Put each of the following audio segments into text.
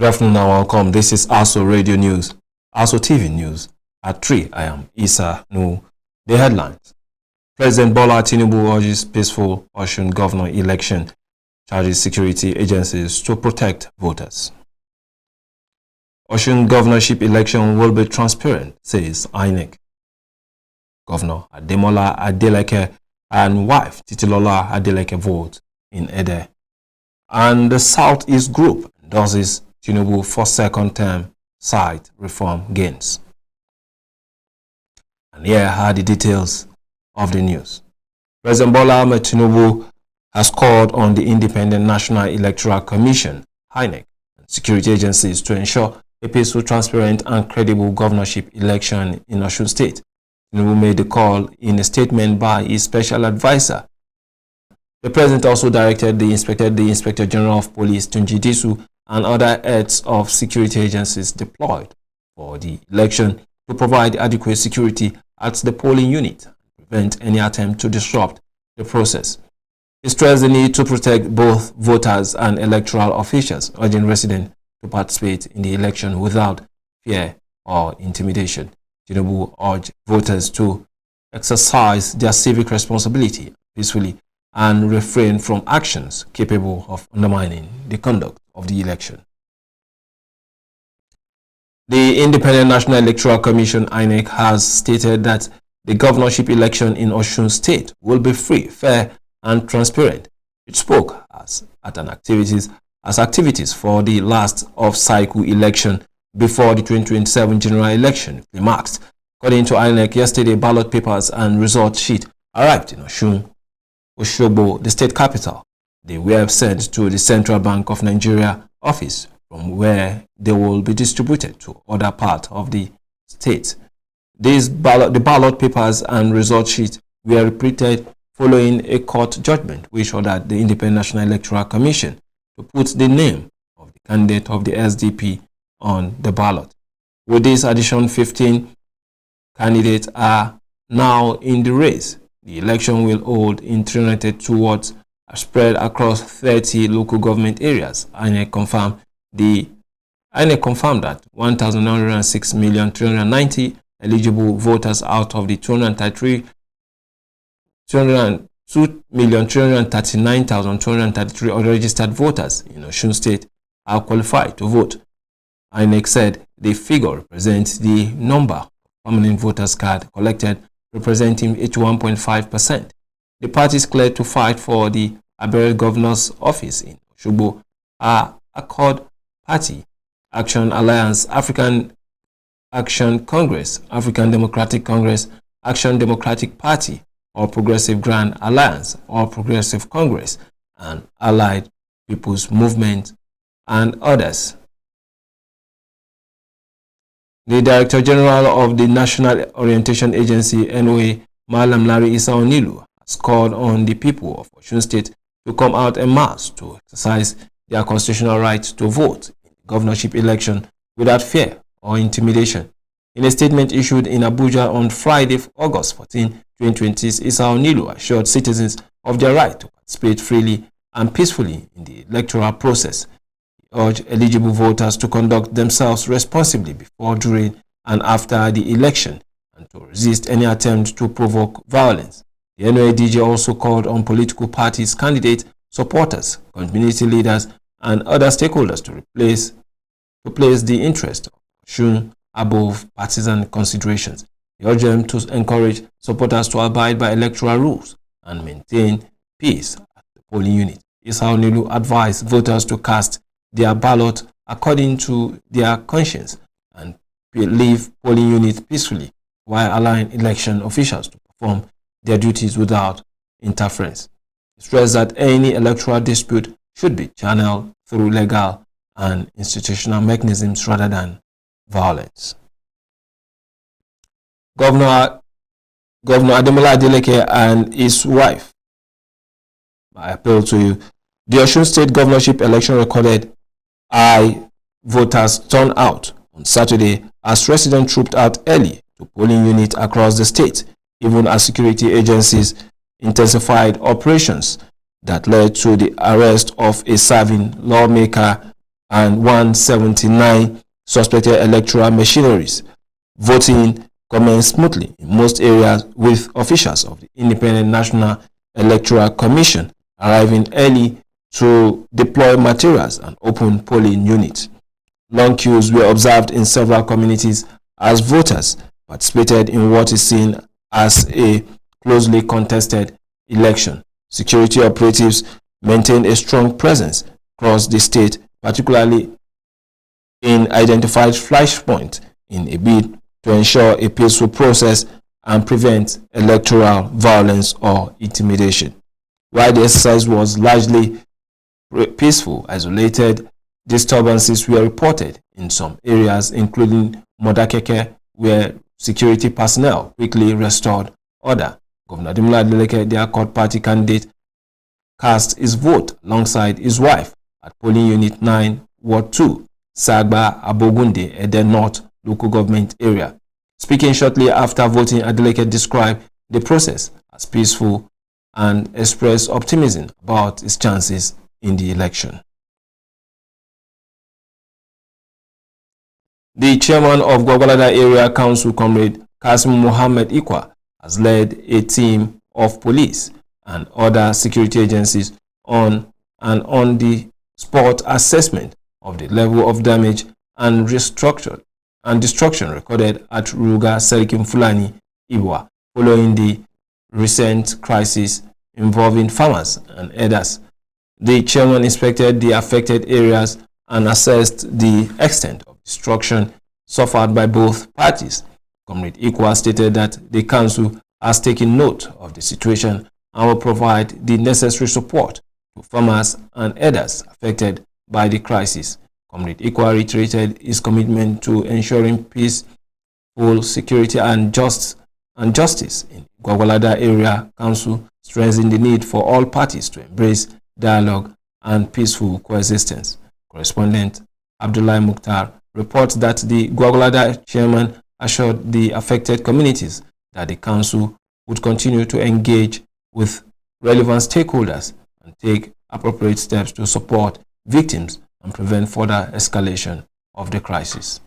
Good afternoon and welcome. This is ASO Radio News, ASO TV News. At 3, I am Isa Nu. The headlines. President Bola Tinubu urges peaceful Osun governor election, charges security agencies to protect voters. Osun governorship election will be transparent, says INEC. Governor Ademola Adeleke and wife Titilola Adeleke vote in Ede. And the Southeast Group endorses Tinubu for second term site reform gains. And here are the details of the news. President Bola Ahmed Tinubu has called on the Independent National Electoral Commission, INEC, and security agencies to ensure a peaceful, transparent, and credible governorship election in Osun State. Tinubu made the call in a statement by his special advisor. The president also directed the Inspector General of Police, Tunji Disu, and other heads of security agencies deployed for the election to provide adequate security at the polling unit and prevent any attempt to disrupt the process. He stressed the need to protect both voters and electoral officials, urging residents to participate in the election without fear or intimidation. Tinubu urged voters to exercise their civic responsibility peacefully and refrain from actions capable of undermining the conduct of the election. The Independent National Electoral Commission, INEC, has stated that the governorship election in Osun State will be free, fair, and transparent. It spoke as activities for the last of-cycle election before the 2027 general election climaxed. According to INEC, yesterday ballot papers and result sheet arrived in Osogbo, the state capital. They were sent to the Central Bank of Nigeria office, from where they will be distributed to other parts of the state. The ballot papers and result sheet were reprinted following a court judgment which ordered the Independent National Electoral Commission to put the name of the candidate of the SDP on the ballot. With this addition, 15 candidates are now in the race. The election will hold in 392 wards spread across 30 local government areas. INEC confirmed that 1,906,390 eligible voters out of the 202,339,233 registered voters in Osun State are qualified to vote. INEC said the figure represents the number of permanent voters cards collected, representing 81.5%. The parties cleared to fight for the Abere Governor's office in Osogbo are Accord Party, Action Alliance, African Action Congress, African Democratic Congress, Action Democratic Party, All Progressive Grand Alliance, All Progressive Congress, and Allied People's Movement, and others. The Director General of the National Orientation Agency, NOA, Malam Larry Issa Onilu, has called on the people of Osun State to come out en masse to exercise their constitutional right to vote in the governorship election without fear or intimidation. In a statement issued in Abuja on Friday, August 14, 2020, Issa Onilu assured citizens of their right to participate freely and peacefully in the electoral process. He urged eligible voters to conduct themselves responsibly before, during, and after the election and to resist any attempt to provoke violence. The NOADG also called on political parties, candidates, supporters, community leaders, and other stakeholders to place the interest of Osun above partisan considerations. He urged them to encourage supporters to abide by electoral rules and maintain peace at the polling unit. Issa Onilu advised voters to cast their ballot according to their conscience and leave polling units peacefully while allowing election officials to perform their duties without interference. He stressed that any electoral dispute should be channeled through legal and institutional mechanisms rather than violence. Governor Ademola Adeleke and his wife, I appeal to you. The Osun State governorship election recorded high voters turnout on Saturday as residents trooped out early to polling units across the state, even as security agencies intensified operations that led to the arrest of a serving lawmaker and 179 suspected electoral machineries. Voting commenced smoothly in most areas, with officials of the Independent National Electoral Commission arriving early to deploy materials and open polling units. Long queues were observed in several communities as voters participated in what is seen as a closely contested election. Security operatives maintained a strong presence across the state, particularly in identified flashpoints, in a bid to ensure a peaceful process and prevent electoral violence or intimidation. While the exercise was largely peaceful, isolated disturbances were reported in some areas, including Modakeke, where security personnel quickly restored order. Governor Ademola Adeleke, the Accord Party candidate, cast his vote alongside his wife at polling unit 9, Ward 2, Sagba Abogunde, Ede North local government area. Speaking shortly after voting, Adeleke described the process as peaceful and expressed optimism about his chances in the election. The chairman of Gwagwalada Area Council, Comrade Kasim Mohammed Ikwa, has led a team of police and other security agencies on an on-the-spot assessment of the level of damage and destruction recorded at Ruga Serikim Fulani Iwa following the recent crisis involving farmers and herders. The chairman inspected the affected areas and assessed the extent of destruction suffered by both parties. Comrade Ikwa stated that the council has taken note of the situation and will provide the necessary support to farmers and herders affected by the crisis. Comrade Ikwa reiterated his commitment to ensuring peaceful security and justice in Gwagwalada Area Council, stressing the need for all parties to embrace dialogue and peaceful coexistence. Correspondent Abdullahi Mukhtar reports that the Gwagwalada chairman assured the affected communities that the council would continue to engage with relevant stakeholders and take appropriate steps to support victims and prevent further escalation of the crisis.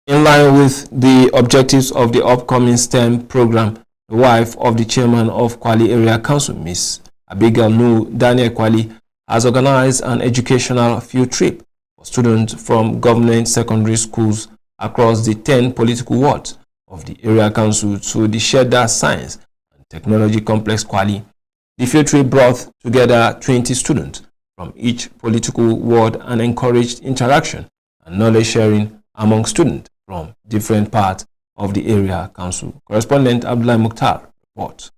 In line with the objectives of the upcoming STEM program, the wife of the chairman of Kwali Area Council, Ms. Abigail Nu Daniel Kwali, has organized an educational field trip for students from government secondary schools across the 10 political wards of the area council to the Shedda Science and Technology Complex Kwali. The field trip brought together 20 students from each political ward and encouraged interaction and knowledge sharing among students from different parts of the area council. Correspondent Abdullah Mukhtar reports.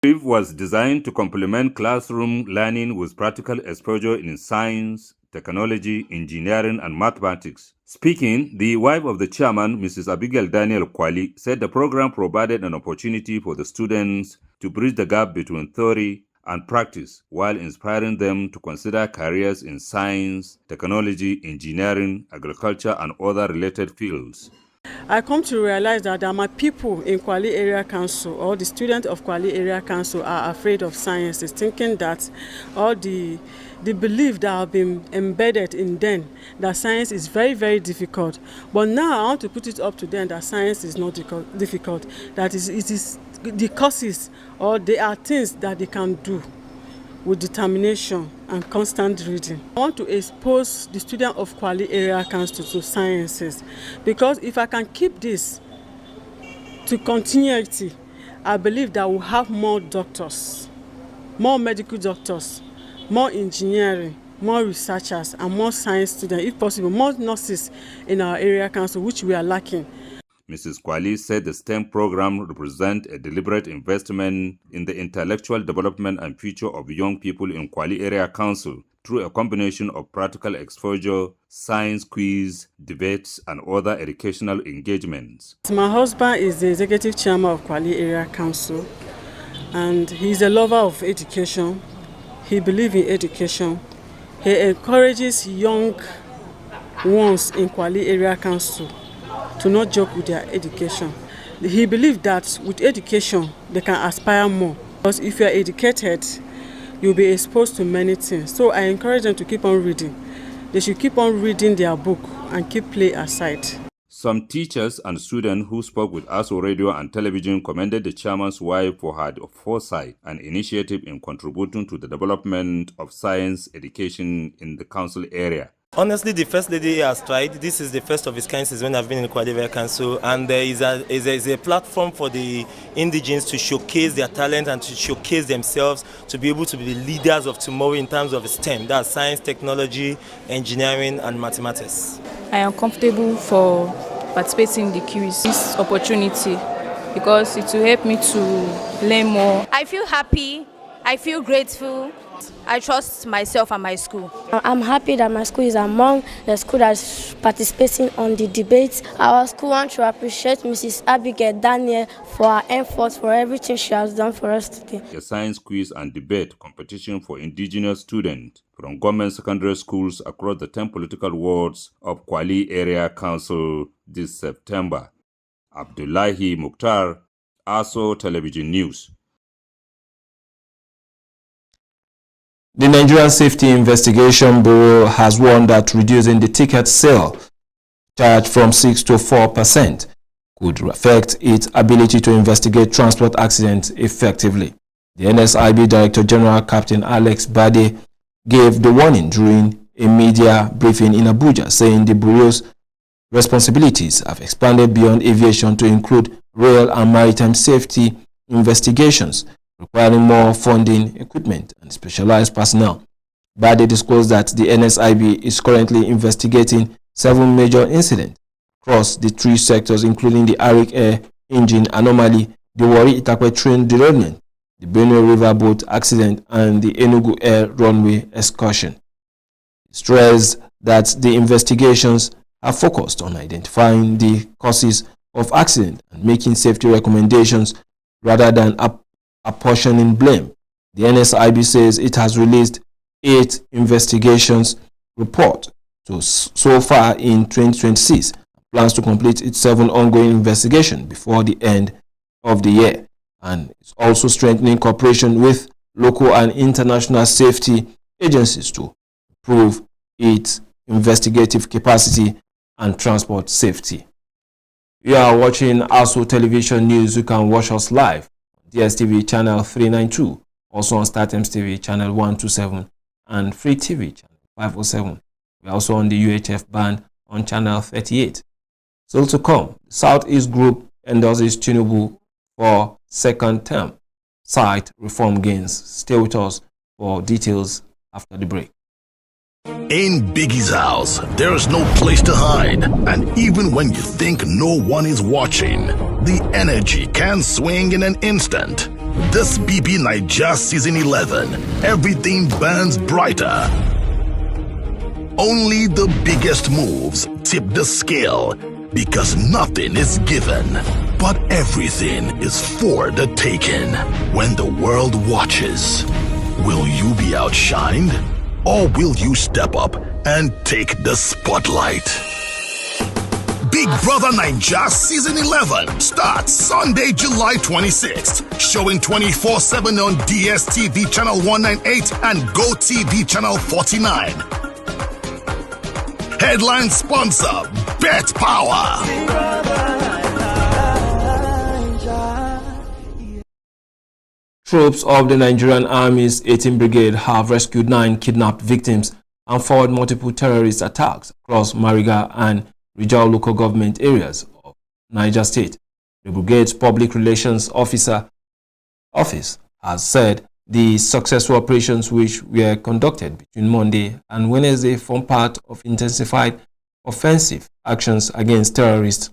The trip was designed to complement classroom learning with practical exposure in science, technology, engineering, and mathematics. Speaking, the wife of the chairman, Mrs. Abigail Daniel Kwali, said the program provided an opportunity for the students to bridge the gap between theory and practice while inspiring them to consider careers in science, technology, engineering, agriculture, and other related fields. I come to realize that my people in Kwali Area Council or the students of Kwali Area Council are afraid of sciences, thinking that all the belief that have been embedded in them that science is very, very difficult. But now I want to put it up to them that science is not difficult, that it is the courses or there are things that they can do with determination and constant reading. I want to expose the students of Kwali Area Council to sciences, because if I can keep this to continuity, I believe that we'll have more doctors, more medical doctors, more engineering, more researchers, and more science students, if possible, more nurses in our area council, which we are lacking. Mrs. Kwali said the STEM program represents a deliberate investment in the intellectual development and future of young people in Kwali Area Council through a combination of practical exposure, science quiz, debates, and other educational engagements. My husband is the executive chairman of Kwali Area Council, and he's a lover of education. He believes in education. He encourages young ones in Kwali Area Council to not joke with their education. He believes that with education, they can aspire more. Because if you are educated, you'll be exposed to many things. So I encourage them to keep on reading. They should keep on reading their book and keep play aside. Some teachers and students who spoke with ASO Radio and Television commended the chairman's wife for her foresight and initiative in contributing to the development of science education in the council area. Honestly, the First Lady has tried. This is the first of its kind since when I've been in the Kwali Area Council, and there is a platform for the indigenes to showcase their talent and to showcase themselves to be able to be the leaders of tomorrow in terms of STEM, that's science, technology, engineering, and mathematics. I am comfortable for participating in the quiz, this opportunity, because it will help me to learn more. I feel happy, I feel grateful, I trust myself and my school. I'm happy that my school is among the school that's participating on the debates. Our school wants to appreciate Mrs. Abigail Daniel for her efforts, for everything she has done for us today. A science quiz and debate competition for indigenous students from government secondary schools across the 10 political wards of Kwali Area Council this September. Abdullahi Mukhtar, ASO Television News. The Nigerian Safety Investigation Bureau has warned that reducing the ticket sale charge from 6 to 4% could affect its ability to investigate transport accidents effectively. The NSIB Director General Captain Alex Bade gave the warning during a media briefing in Abuja, saying the Bureau's responsibilities have expanded beyond aviation to include rail and maritime safety investigations, requiring more funding, equipment, and specialized personnel. Bade disclosed that the NSIB is currently investigating 7 major incidents across the 3 sectors, including the Arik Air engine anomaly, the Warri Itakwe train derailment, the Benue River boat accident, and the Enugu Air runway excursion. He stressed that the investigations are focused on identifying the causes of accident and making safety recommendations rather than apportioning blame. The NSIB says it has released 8 investigations report so far in 2026 and plans to complete its 7 ongoing investigations before the end of the year, and it's also strengthening cooperation with local and international safety agencies to improve its investigative capacity and transport safety. You are watching ASO Television News. You can watch us live DSTV channel 392, also on StarTimes TV channel 127 and Free TV channel 507. We are also on the UHF band on channel 38. Still to come, Southeast Group endorses Tinubu for second term. Site reform gains. Stay with us for details after the break. In Biggie's house, there's no place to hide. And even when you think no one is watching, the energy can swing in an instant. This BB Naija Season 11, everything burns brighter. Only the biggest moves tip the scale, because nothing is given, but everything is for the taking. When the world watches, will you be outshined? Or will you step up and take the spotlight? Big Brother Naija Season 11 starts Sunday, July 26th, showing 24/7 on DSTV Channel 198 and GoTV Channel 49. Headline sponsor, Bet Power. Troops of the Nigerian Army's 18th Brigade have rescued 9 kidnapped victims and fought multiple terrorist attacks across Mariga and Rijau local government areas of Niger State. The Brigade's Public Relations Office has said the successful operations which were conducted between Monday and Wednesday form part of intensified offensive actions against terrorists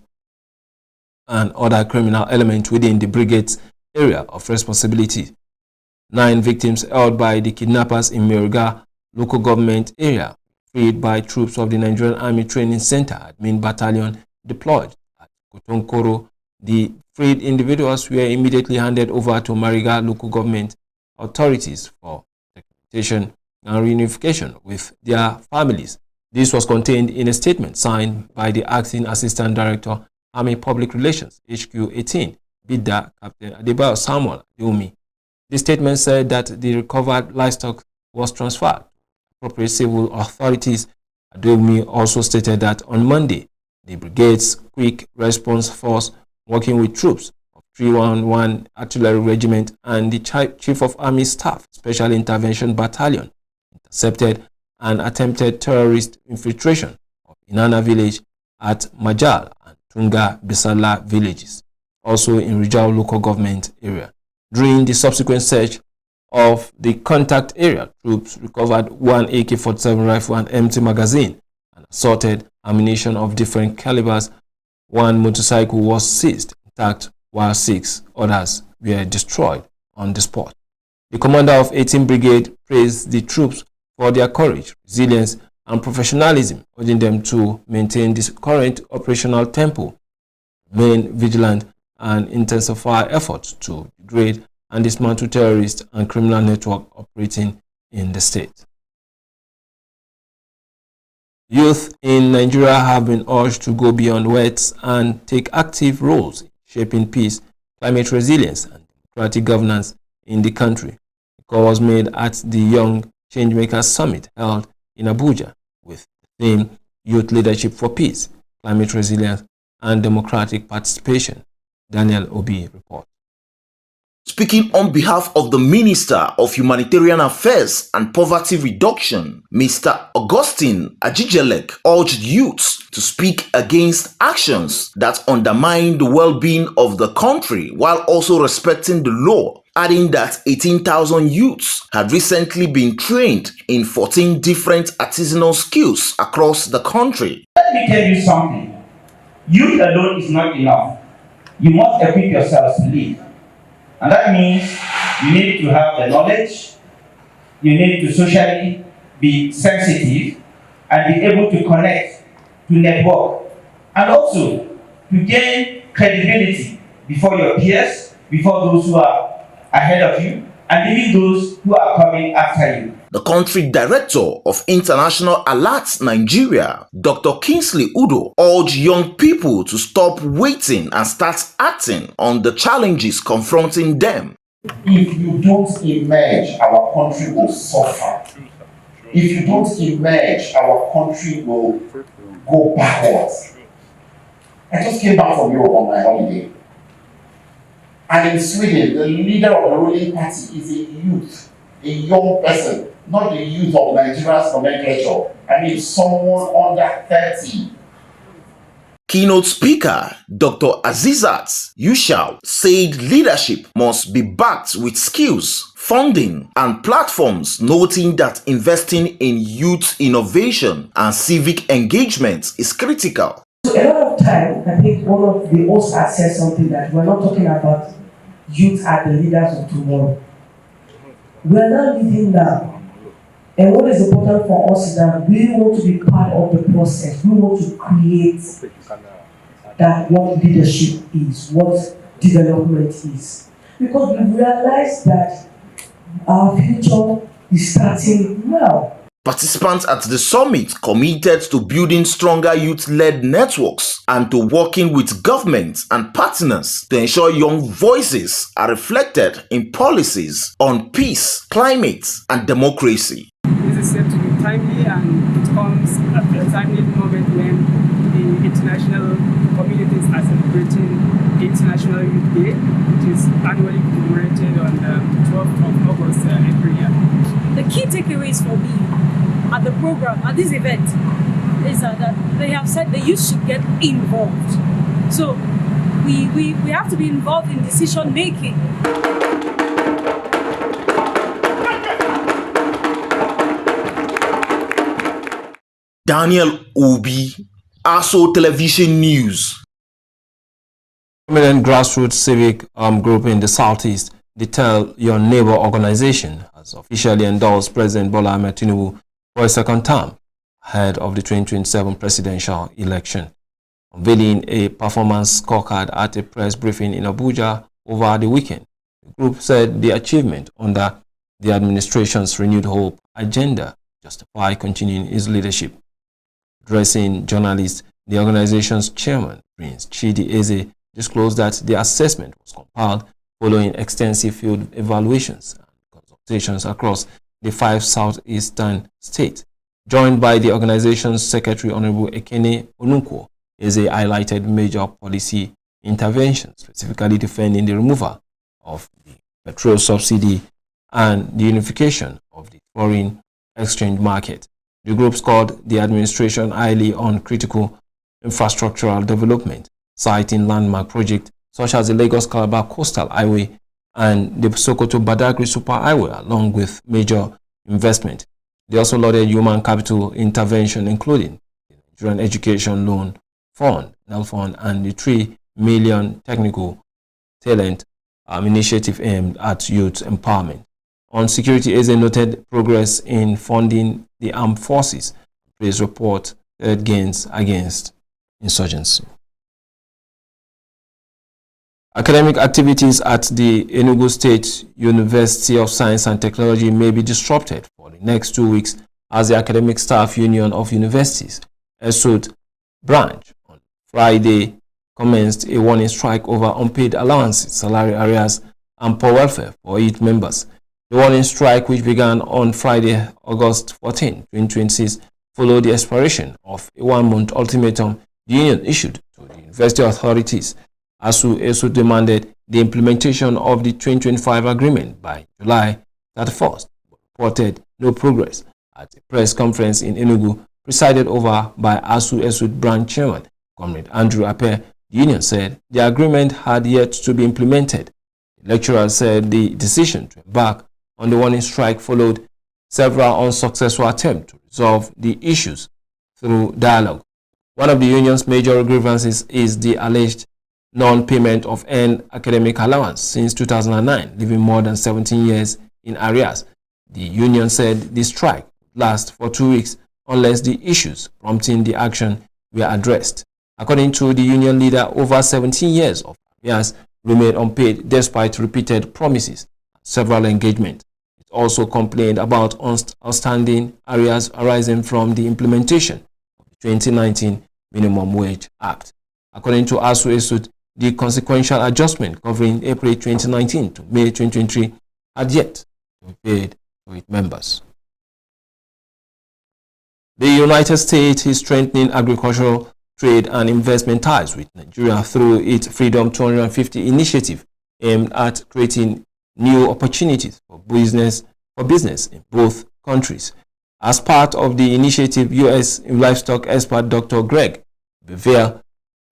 and other criminal elements within the Brigade's area of responsibility. 9 victims held by the kidnappers in Mariga local government area, freed by troops of the Nigerian Army Training Center Admin Battalion deployed at Kotonkoro. The freed individuals were immediately handed over to Mariga local government authorities for documentation and reunification with their families. This was contained in a statement signed by the Acting Assistant Director, Army Public Relations, HQ 18, Bidda, Captain Adebayo Samuel Adeomi. The statement said that the recovered livestock was transferred to appropriate civil authorities. Adewumi also stated that on Monday, the brigade's quick response force, working with troops of 311 Artillery Regiment and the Chief of Army Staff Special Intervention Battalion, intercepted an attempted terrorist infiltration of Inana village at Majal and Tunga Bisala villages, also in Rijau local government area. During the subsequent search of the contact area, troops recovered one AK-47 rifle and empty magazine and assorted ammunition of different calibers. One motorcycle was seized intact, while 6 others were destroyed on the spot. The commander of 18th Brigade praised the troops for their courage, resilience, and professionalism, urging them to maintain this current operational tempo, remain vigilant, and intensify efforts to degrade and dismantle terrorist and criminal network operating in the state. Youth in Nigeria have been urged to go beyond words and take active roles in shaping peace, climate resilience, and democratic governance in the country. The call was made at the Young Changemakers Summit held in Abuja with the theme Youth Leadership for Peace, Climate Resilience, and Democratic Participation. Daniel Obi reports. Speaking on behalf of the Minister of Humanitarian Affairs and Poverty Reduction, Mr. Augustine Ajijelek urged youths to speak against actions that undermine the well-being of the country while also respecting the law, adding that 18,000 youths had recently been trained in 14 different artisanal skills across the country. Let me tell you something. Youth alone is not enough. You must equip yourselves to lead. And that means you need to have the knowledge, you need to socially be sensitive and be able to connect, to network, and also to gain credibility before your peers, before those who are ahead of you, and even those who are coming after you. The country director of International Alert Nigeria, Dr. Kingsley Udo, urged young people to stop waiting and start acting on the challenges confronting them. If you don't emerge, our country will suffer. If you don't emerge, our country will go backwards. I just came back from Europe on my holiday. And in Sweden, the leader of the ruling party is a youth, a young person. Not the youth of Nigeria's nomenclature. I mean, someone under 30. Keynote speaker Dr. Azizat Yushau said leadership must be backed with skills, funding, and platforms, noting that investing in youth innovation and civic engagement is critical. So a lot of time, I think one of the hosts has said something that we're not talking about youth are the leaders of tomorrow. We're not leading now. And what is important for us is that we want to be part of the process. We want to create that what leadership is, what development is. Because we realize that our future is starting now. Participants at the summit committed to building stronger youth-led networks and to working with governments and partners to ensure young voices are reflected in policies on peace, climate, and democracy. This is said to be timely, and it comes at a timely moment when the international communities are celebrating International Youth Day, which is annually commemorated on the 12th of August every year. The key takeaways for me at the program, at this event, is that they have said the youth should get involved. So we have to be involved in decision making. Daniel Obi, ASO Television News. Prominent grassroots civic group in the Southeast, the Tell Your Neighbor organization, has officially endorsed President Bola Ahmed Tinubu for a second term ahead of the 2027 presidential election. Unveiling a performance scorecard at a press briefing in Abuja over the weekend, the group said the achievement under the administration's renewed hope agenda justify continuing its leadership. Addressing journalists, the organization's chairman, Prince Chidi Eze, disclosed that the assessment was compiled following extensive field evaluations and consultations across the 5 southeastern states. Joined by the organization's secretary, Honorable Ekene Onunko, Eze highlighted major policy interventions, specifically defending the removal of the petrol subsidy and the unification of the foreign exchange market. The group scored the administration highly on critical infrastructural development, citing landmark projects such as the Lagos-Calabar Coastal Highway and the Sokoto-Badagry Superhighway, along with major investment. They also lauded human capital intervention, including the Nigerian Education Loan Fund, NELFund, and the 3 million technical talent initiative aimed at youth empowerment. On security, Eze noted progress in funding the armed forces, praised reported gains against insurgency. Academic activities at the Enugu State University of Science and Technology may be disrupted for the next 2 weeks as the Academic Staff Union of Universities, ESUT branch, on Friday commenced a warning strike over unpaid allowances, salary arrears, and poor welfare for its members. The warning strike, which began on Friday, August 14, 2026, followed the expiration of a 1-month ultimatum the union issued to the university authorities. ESUT demanded the implementation of the 2025 agreement by July 31st, but reported no progress. At a press conference in Enugu, presided over by ESUT branch chairman, Comrade Andrew Ape, the union said the agreement had yet to be implemented. The lecturer said the decision to embark on the warning strike followed several unsuccessful attempts to resolve the issues through dialogue. One of the union's major grievances is the alleged non-payment of earned academic allowance since 2009, leaving more than 17 years in arrears. The union said the strike would last for 2 weeks unless the issues prompting the action were addressed. According to the union leader, over 17 years of arrears remain unpaid despite repeated promises and several engagements. It also complained about outstanding arrears arising from the implementation of the 2019 Minimum Wage Act. According to ESUT, the consequential adjustment covering April 2019 to May 2023 had yet to be paid to its members. The United States is strengthening agricultural trade and investment ties with Nigeria through its Freedom 250 initiative aimed at creating new opportunities for business in both countries. As part of the initiative, U.S. livestock expert Dr. Greg Bevere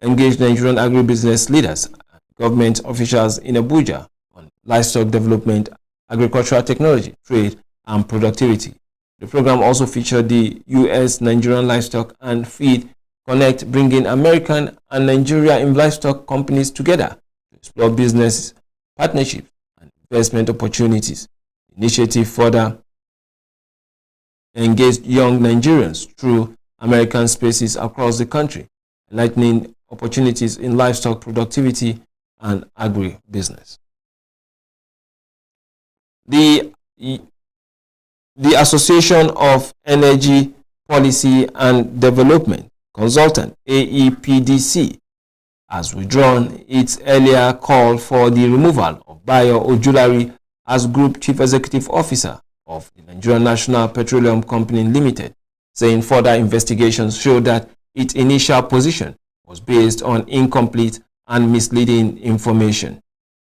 engaged Nigerian agribusiness leaders and government officials in Abuja on livestock development, agricultural technology, trade, and productivity. The program also featured the U.S. Nigerian Livestock and Feed Connect, bringing American and Nigerian livestock companies together to explore business partnerships and investment opportunities. The initiative further engaged young Nigerians through American spaces across the country, enlightening opportunities in livestock productivity and agribusiness. The Association of Energy Policy and Development Consultant, AEPDC, has withdrawn its earlier call for the removal of Bayo Ojulari as Group Chief Executive Officer of the Nigerian National Petroleum Company Limited, saying further investigations showed that its initial position was based on incomplete and misleading information.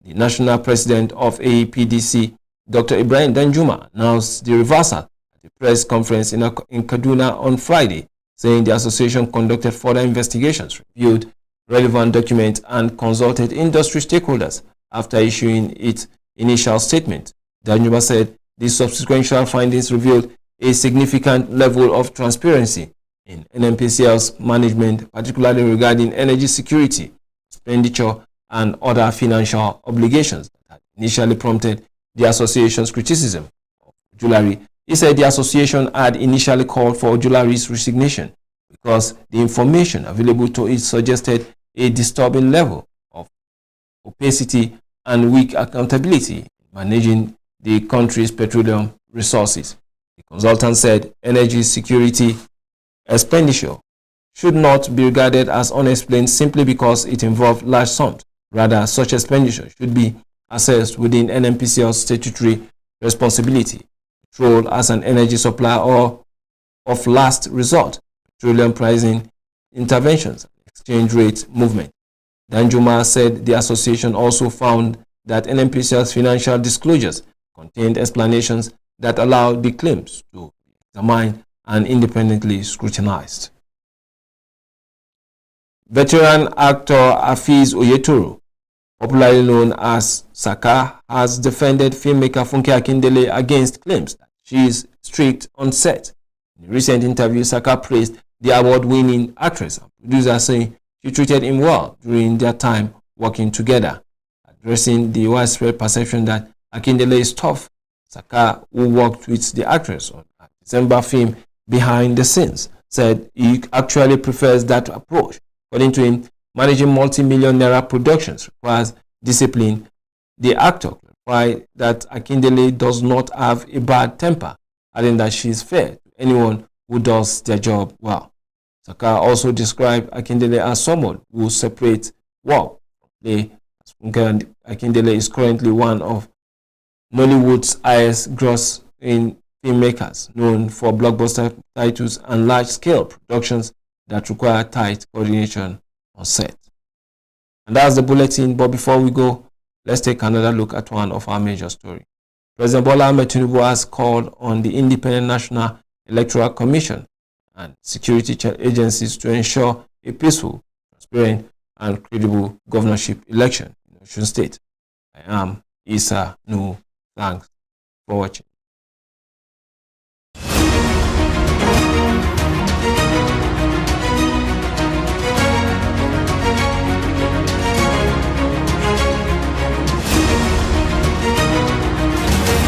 The national president of AEPDC, Dr. Ibrahim Danjuma, announced the reversal at a press conference in Kaduna on Friday, saying the association conducted further investigations, reviewed relevant documents, and consulted industry stakeholders after issuing its initial statement. Danjuma said the subsequent findings revealed a significant level of transparency in NNPCL's management, particularly regarding energy security, expenditure, and other financial obligations that had initially prompted the association's criticism of Ojulari. He said the association had initially called for Ojulari's resignation because the information available to it suggested a disturbing level of opacity and weak accountability in managing the country's petroleum resources. The consultant said energy security expenditure should not be regarded as unexplained simply because it involved large sums. Rather, such expenditure should be assessed within NNPCL's statutory responsibility, its role as an energy supplier or of last resort, petroleum pricing interventions, exchange rate movement. Danjuma said the association also found that NNPCL's financial disclosures contained explanations that allowed the claims to be examined and independently scrutinized. Veteran actor Afiz Oyetoro, popularly known as Saka, has defended filmmaker Funke Akindele against claims that she is strict on set. In a recent interview, Saka praised the award-winning actress and producer, saying she treated him well during their time working together. Addressing the widespread perception that Akindele is tough, Saka, who worked with the actress on a December film Behind the Scenes, said he actually prefers that approach. According to him, managing multi-million naira productions requires discipline. The actor clarified that Akindele does not have a bad temper, adding that she is fair to anyone who does their job well. Saka also described Akindele as someone who separates work from play. Akindele is currently one of Nollywood's highest grossing filmmakers, known for blockbuster titles and large-scale productions that require tight coordination on set. And that's the bulletin. But before we go, let's take another look at one of our major stories. President Bola Ahmed Tinubu has called on the Independent National Electoral Commission and security agencies to ensure a peaceful, transparent, and credible governorship election in Osun State. I am Isa Nuhu. Thanks for watching.